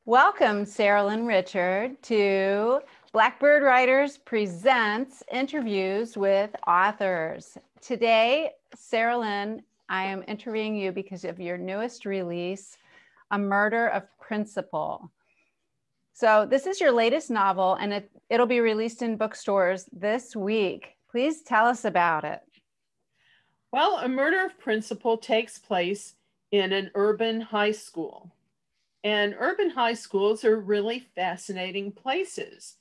Welcome, Saralyn Richard, to Blackbird Writers Presents Interviews with Authors. Today, Saralyn, I am interviewing you because of your newest release, A Murder of Principle. So this is your latest novel, and it'll be released in bookstores this week. Please tell us about it. Well, A Murder of Principle takes place in an urban high school. And urban high schools are really fascinating places.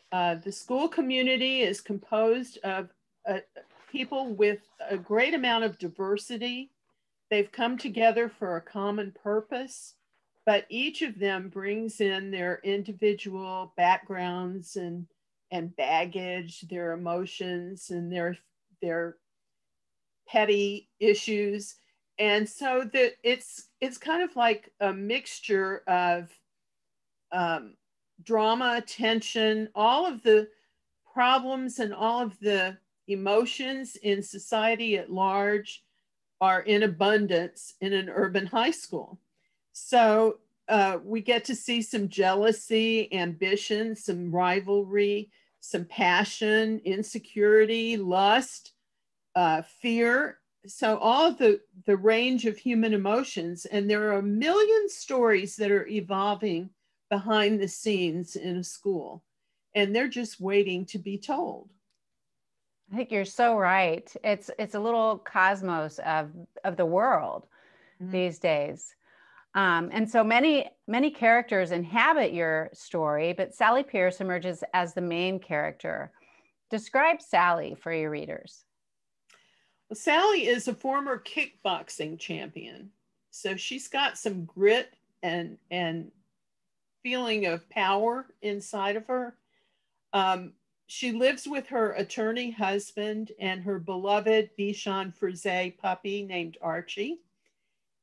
The school community is composed of people with a great amount of diversity. They've come together for a common purpose, but each of them brings in their individual backgrounds and baggage, their emotions and their petty issues. And so that it's kind of like a mixture of drama, tension, all of the problems and all of the emotions in society at large are in abundance in an urban high school. So we get to see some jealousy, ambition, some rivalry, some passion, insecurity, lust, fear. So all of the range of human emotions, and there are a million stories that are evolving behind the scenes in a school, and they're just waiting to be told. I think you're so right. It's a little cosmos of the world these days. And so many characters inhabit your story, but Sally Pierce emerges as the main character. Describe Sally for your readers. Well, Sally is a former kickboxing champion. So she's got some grit and feeling of power inside of her. She lives with her attorney husband and her beloved Bichon Frise puppy named Archie.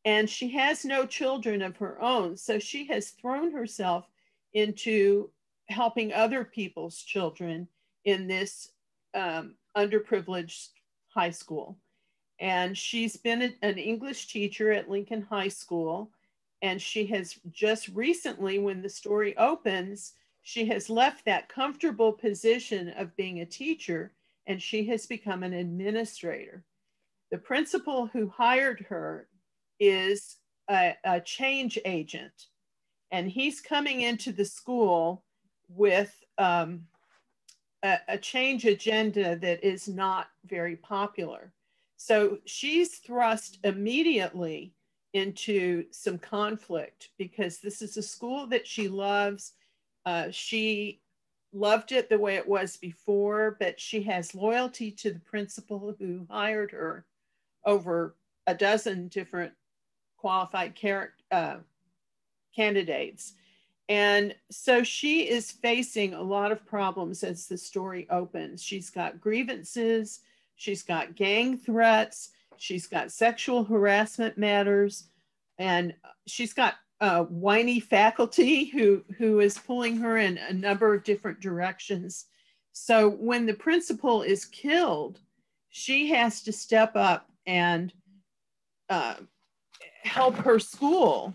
And she has no children of her own. So she has thrown herself into helping other people's children in this underprivileged high school. And she's been an English teacher at Lincoln High School. And she has just recently, when the story opens, she has left that comfortable position of being a teacher, and she has become an administrator. The principal who hired her is a change agent, and he's coming into the school with a change agenda that is not very popular. So she's thrust immediately into some conflict because this is a school that she loves. She loved it the way it was before, but she has loyalty to the principal who hired her over a dozen different qualified candidates. And so she is facing a lot of problems as the story opens. She's got grievances, she's got gang threats, she's got sexual harassment matters, and she's got whiny faculty who is pulling her in a number of different directions. So when the principal is killed, she has to step up and help her school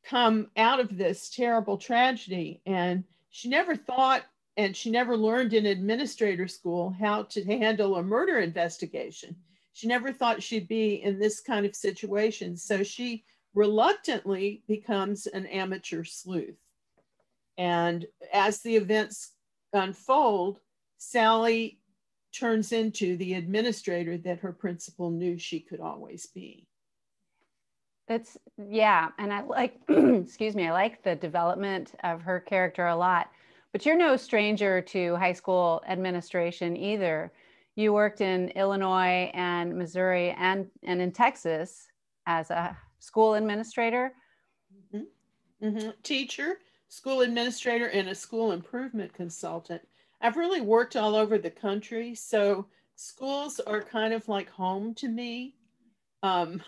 come out of this terrible tragedy. And she never thought, and she never learned in administrator school how to handle a murder investigation. She never thought she'd be in this kind of situation. So she reluctantly becomes an amateur sleuth. And as the events unfold, Sally turns into the administrator that her principal knew she could always be. Yeah. And I like, excuse me, I like the development of her character a lot, but you're no stranger to high school administration either. You worked in Illinois and Missouri and in Texas as a school administrator. Mm-hmm. Mm-hmm. Teacher, school administrator and a school improvement consultant. I've really worked all over the country, so schools are kind of like home to me. I'm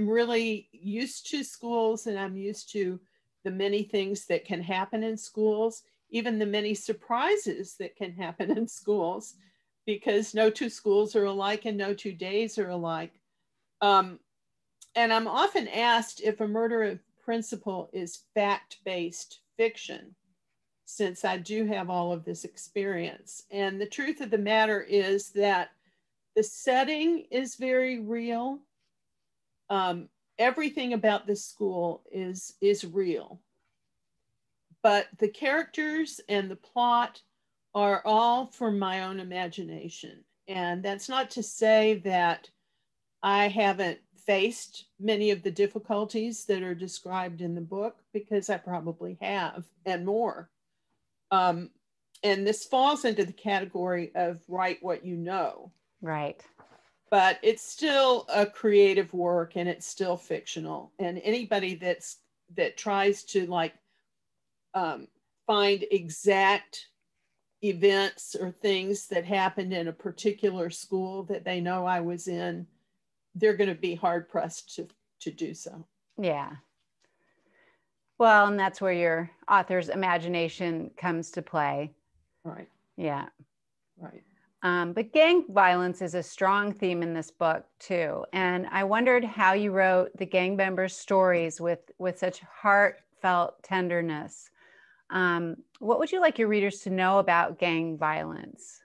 really used to schools, and I'm used to the many things that can happen in schools, even the many surprises that can happen in schools, because no two schools are alike and no 2 days are alike. Um, and I'm often asked if a murder principle is fact-based fiction, since I do have all of this experience. And the truth of the matter is that the setting is very real. Everything about this school is real, but the characters and the plot are all from my own imagination. And that's not to say that I haven't faced many of the difficulties that are described in the book, because I probably have, and more. And this falls into the category of write what you know. Right. But it's still a creative work, and it's still fictional. And anybody that tries to like find exact events or things that happened in a particular school that they know I was in, they're going to be hard pressed to do so. Yeah. Well, and that's where your author's imagination comes to play. Right. Yeah. Right. But gang violence is a strong theme in this book too. And I wondered how you wrote the gang members' stories with such heartfelt tenderness. What would you like your readers to know about gang violence?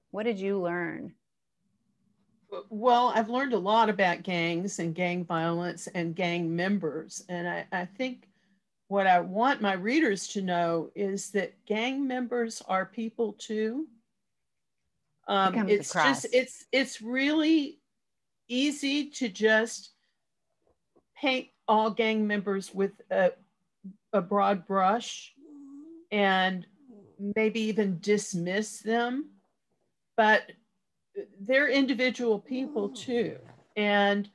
What did you learn? Well, I've learned a lot about gangs and gang violence and gang members. And I think what I want my readers to know is that gang members are people too. It's really easy to just paint all gang members with a broad brush and maybe even dismiss them, but they're individual people too. And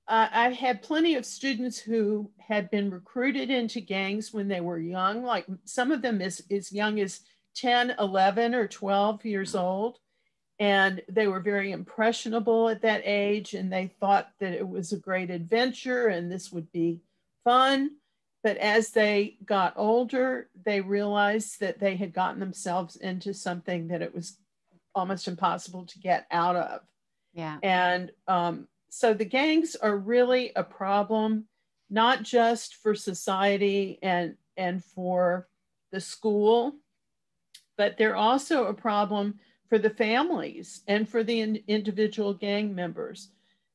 I've had plenty of students who had been recruited into gangs when they were young, like some of them as young as 10, 11, or 12 years old. And they were very impressionable at that age, and they thought that it was a great adventure and this would be fun. But as they got older, they realized that they had gotten themselves into something that it was almost impossible to get out of. Yeah. And so the gangs are really a problem, not just for society and for the school, but they're also a problem for the families and for the individual gang members.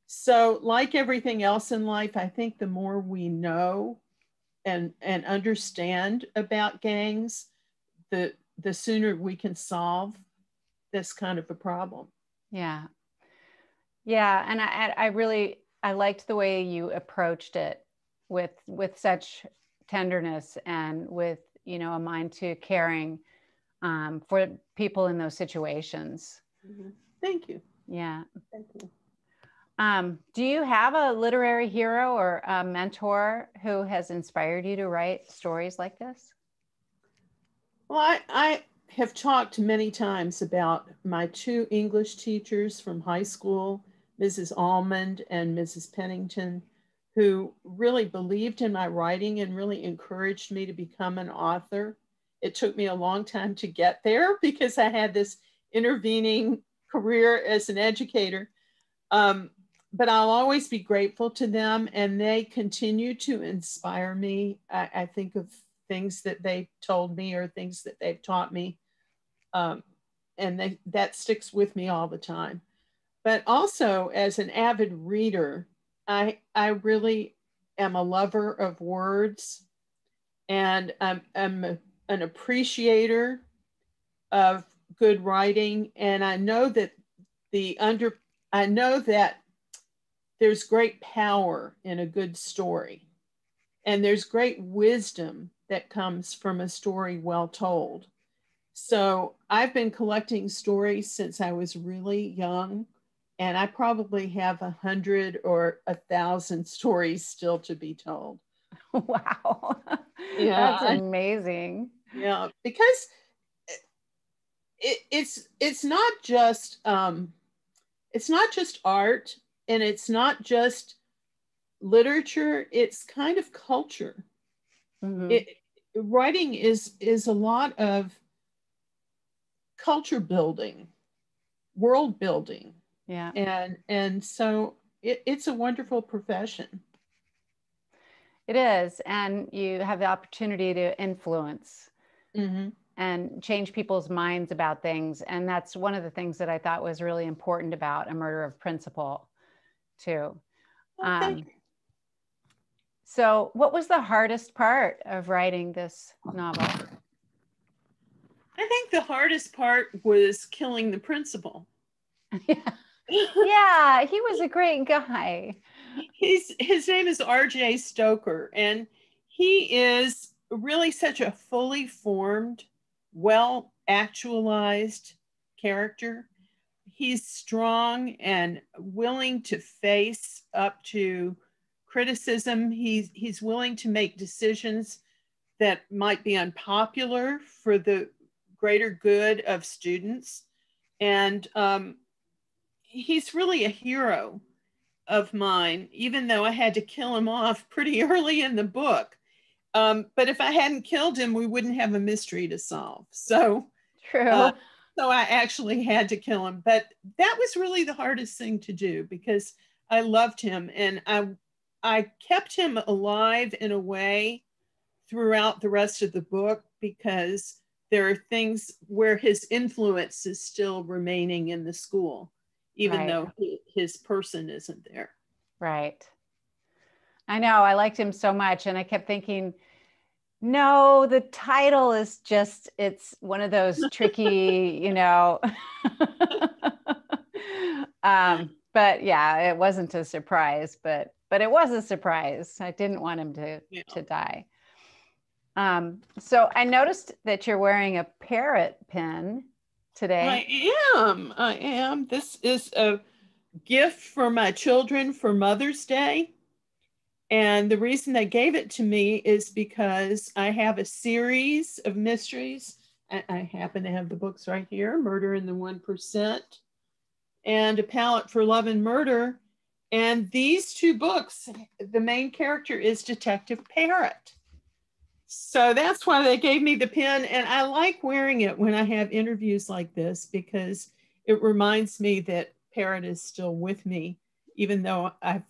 So like everything else in life, I think the more we know and understand about gangs, the sooner we can solve this kind of a problem. Yeah. Yeah. And I liked the way you approached it with such tenderness and with, a mind to caring for people in those situations. Mm-hmm. Thank you. Yeah. Thank you. Do you have a literary hero or a mentor who has inspired you to write stories like this? Well, I have talked many times about my two English teachers from high school, Mrs. Almond and Mrs. Pennington, who really believed in my writing and really encouraged me to become an author. It took me a long time to get there because I had this intervening career as an educator. But I'll always be grateful to them, and they continue to inspire me. I think of things that they told me or things that they've taught me. And that sticks with me all the time. But also as an avid reader, I really am a lover of words, and I'm an appreciator of good writing. And I know that there's great power in a good story, and there's great wisdom that comes from a story well told. So I've been collecting stories since I was really young, and I probably have 100 or 1,000 stories still to be told. Wow. Yeah, That's amazing. yeah, because it's not just art, and it's not just literature. It's kind of culture. Mm-hmm. It Writing is a lot of culture building, world building, Yeah, and so it's a wonderful profession. it is. And you have the opportunity to influence Mm-hmm. and change people's minds about things. And that's one of the things that I thought was really important about A Murder of Principle, too. Oh, thank you. So, what was the hardest part of writing this novel? I think the hardest part was killing the principal. Yeah. Yeah, he was a great guy. His name is R.J. Stoker, and he is really such a fully formed, well actualized character. He's strong and willing to face up to criticism. He's willing to make decisions that might be unpopular for the greater good of students, and he's really a hero of mine, even though I had to kill him off pretty early in the book. But if I hadn't killed him, we wouldn't have a mystery to solve. True. So I actually had to kill him. But that was really the hardest thing to do because I loved him, and I kept him alive in a way throughout the rest of the book because there are things where his influence is still remaining in the school, even Right. though his person isn't there. Right. I know. I liked him so much. And I kept thinking, no, the title is just, it's one of those tricky, but yeah, it wasn't a surprise, but it was a surprise. I didn't want him to die. So I noticed that you're wearing a parrot pin today. I am. This is a gift for my children for Mother's Day. And the reason they gave it to me is because I have a series of mysteries. I happen to have the books right here, Murder in the 1%, and A Palette for Love and Murder. And these two books, the main character is Detective Parrot. So that's why they gave me the pin. And I like wearing it when I have interviews like this because it reminds me that Parrot is still with me, even though I've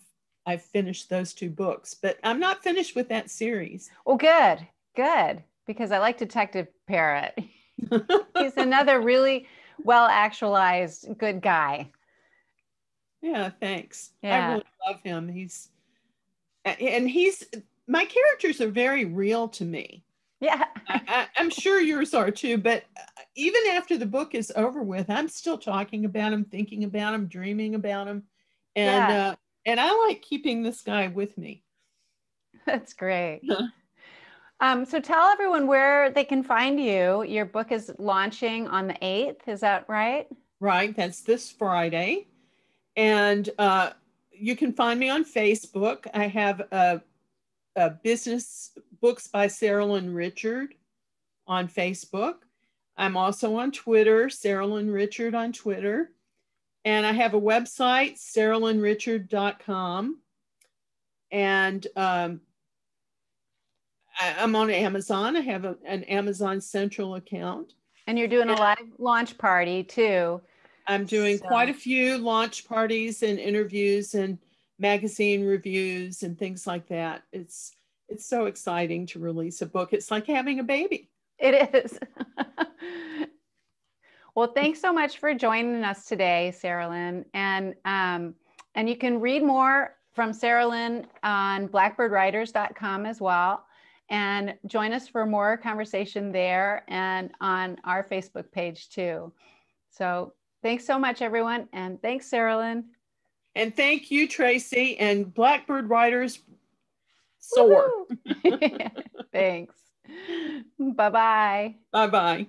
finished those two books. But I'm not finished with that series. Well, good, good, because I like Detective Parrot. He's another really well actualized, good guy. Yeah, thanks. Yeah. I really love him. My characters are very real to me. Yeah. I'm sure yours are too, but even after the book is over with, I'm still talking about him, thinking about him, dreaming about him. And I like keeping this guy with me. That's great. So tell everyone where they can find you. Your book is launching on the 8th. Is that right? Right. That's this Friday. And you can find me on Facebook. I have a business books by Saralyn Richard on Facebook. I'm also on Twitter, Saralyn Richard on Twitter. And I have a website, saralynrichard.com. And I'm on Amazon. I have an Amazon Central account. And you're doing a live launch party too. I'm doing quite a few launch parties and interviews and magazine reviews and things like that. It's so exciting to release a book. It's like having a baby. It is. Well, thanks so much for joining us today, Saralyn. And you can read more from Saralyn on blackbirdwriters.com as well. And join us for more conversation there and on our Facebook page too. So thanks so much, everyone. And thanks, Saralyn. And thank you, Tracy, and Blackbird Writers soar. Thanks. Bye-bye. Bye-bye.